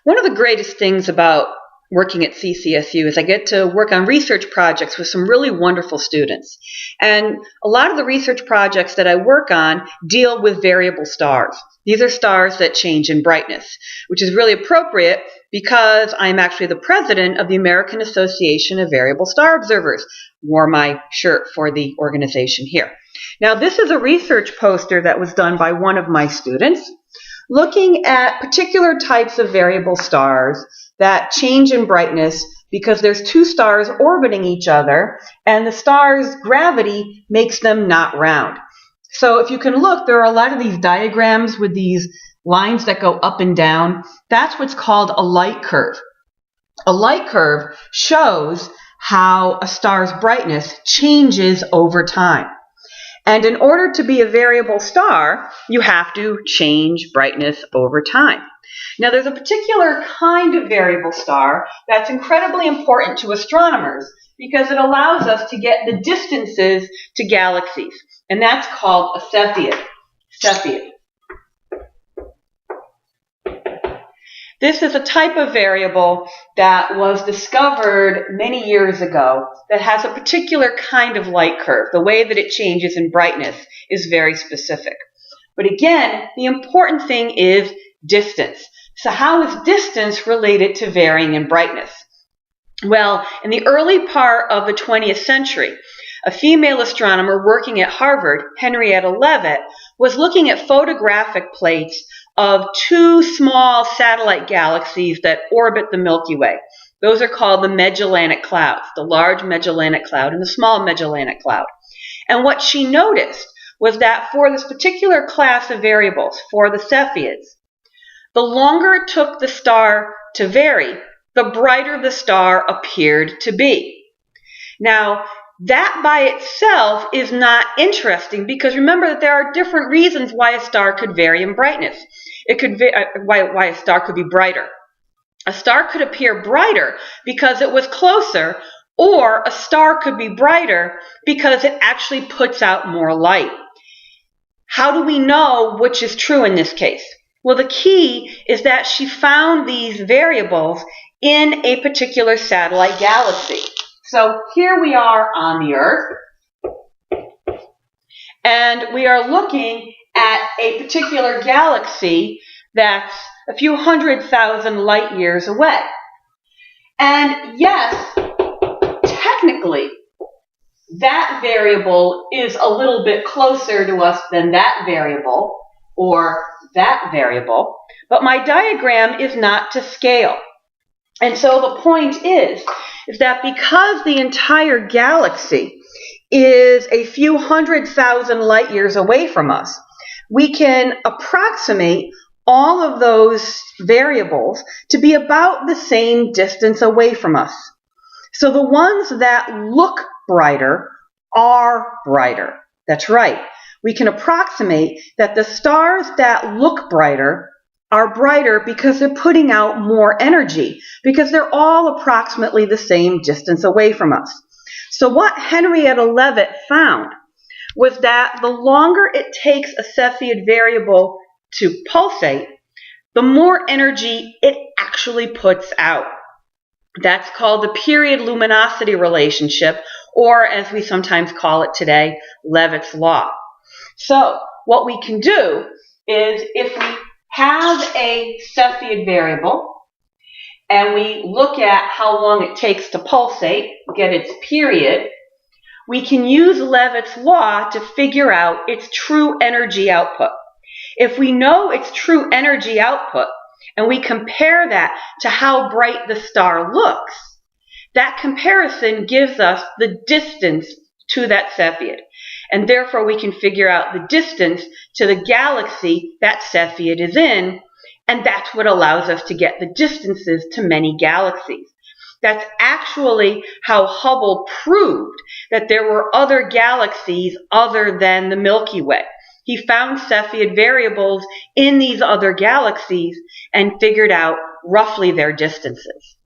One of the greatest things about working at CCSU is I get to work on research projects with some really wonderful students. And a lot of the research projects that I work on deal with variable stars. These are stars that change in brightness, which is really appropriate because I'm actually the president of the American Association of Variable Star Observers. Wore my shirt for the organization here. Now, this is a research poster that was done by one of my students, looking at particular types of variable stars that change in brightness because there's two stars orbiting each other and the star's gravity makes them not round. So if you can look, there are a lot of these diagrams with these lines that go up and down. That's what's called a light curve. A light curve shows how a star's brightness changes over time. And in order to be a variable star, you have to change brightness over time. Now, there's a particular kind of variable star that's incredibly important to astronomers because it allows us to get the distances to galaxies, and that's called a Cepheid. Cepheid. This is a type of variable that was discovered many years ago that has a particular kind of light curve. The way that it changes in brightness is very specific. But again, the important thing is distance. So how is distance related to varying in brightness? Well, in the early part of the 20th century, a female astronomer working at Harvard, Henrietta Leavitt, was looking at photographic plates of two small satellite galaxies that orbit the Milky Way. Those are called the Magellanic Clouds, the Large Magellanic Cloud and the Small Magellanic Cloud. And what she noticed was that for this particular class of variables, for the Cepheids, the longer it took the star to vary, the brighter the star appeared to be. Now, that by itself is not interesting because remember that there are different reasons why a star could vary in brightness. It could why a star could be brighter. A star could appear brighter because it was closer, or a star could be brighter because it actually puts out more light. How do we know which is true in this case? Well, the key is that she found these variables in a particular satellite galaxy. So here we are on the Earth, and we are looking at a particular galaxy that's a few 100,000 light years away. And yes, technically, that variable is a little bit closer to us than that variable or that variable, but my diagram is not to scale. And so the point is that because the entire galaxy is a few 100,000 light years away from us, we can approximate all of those variables to be about the same distance away from us. So the ones that look brighter are brighter. That's right. We can approximate that the stars that look brighter are brighter because they're putting out more energy, because they're all approximately the same distance away from us. So what Henrietta Leavitt found was that the longer it takes a Cepheid variable to pulsate, the more energy it actually puts out. That's called the period luminosity relationship, or as we sometimes call it today, Leavitt's law. So what we can do is if we have a Cepheid variable and we look at how long it takes to pulsate, get its period, we can use Leavitt's law to figure out its true energy output. If we know its true energy output and we compare that to how bright the star looks, that comparison gives us the distance to that Cepheid. And therefore we can figure out the distance to the galaxy that Cepheid is in, and that's what allows us to get the distances to many galaxies. That's actually how Hubble proved that there were other galaxies other than the Milky Way. He found Cepheid variables in these other galaxies and figured out roughly their distances.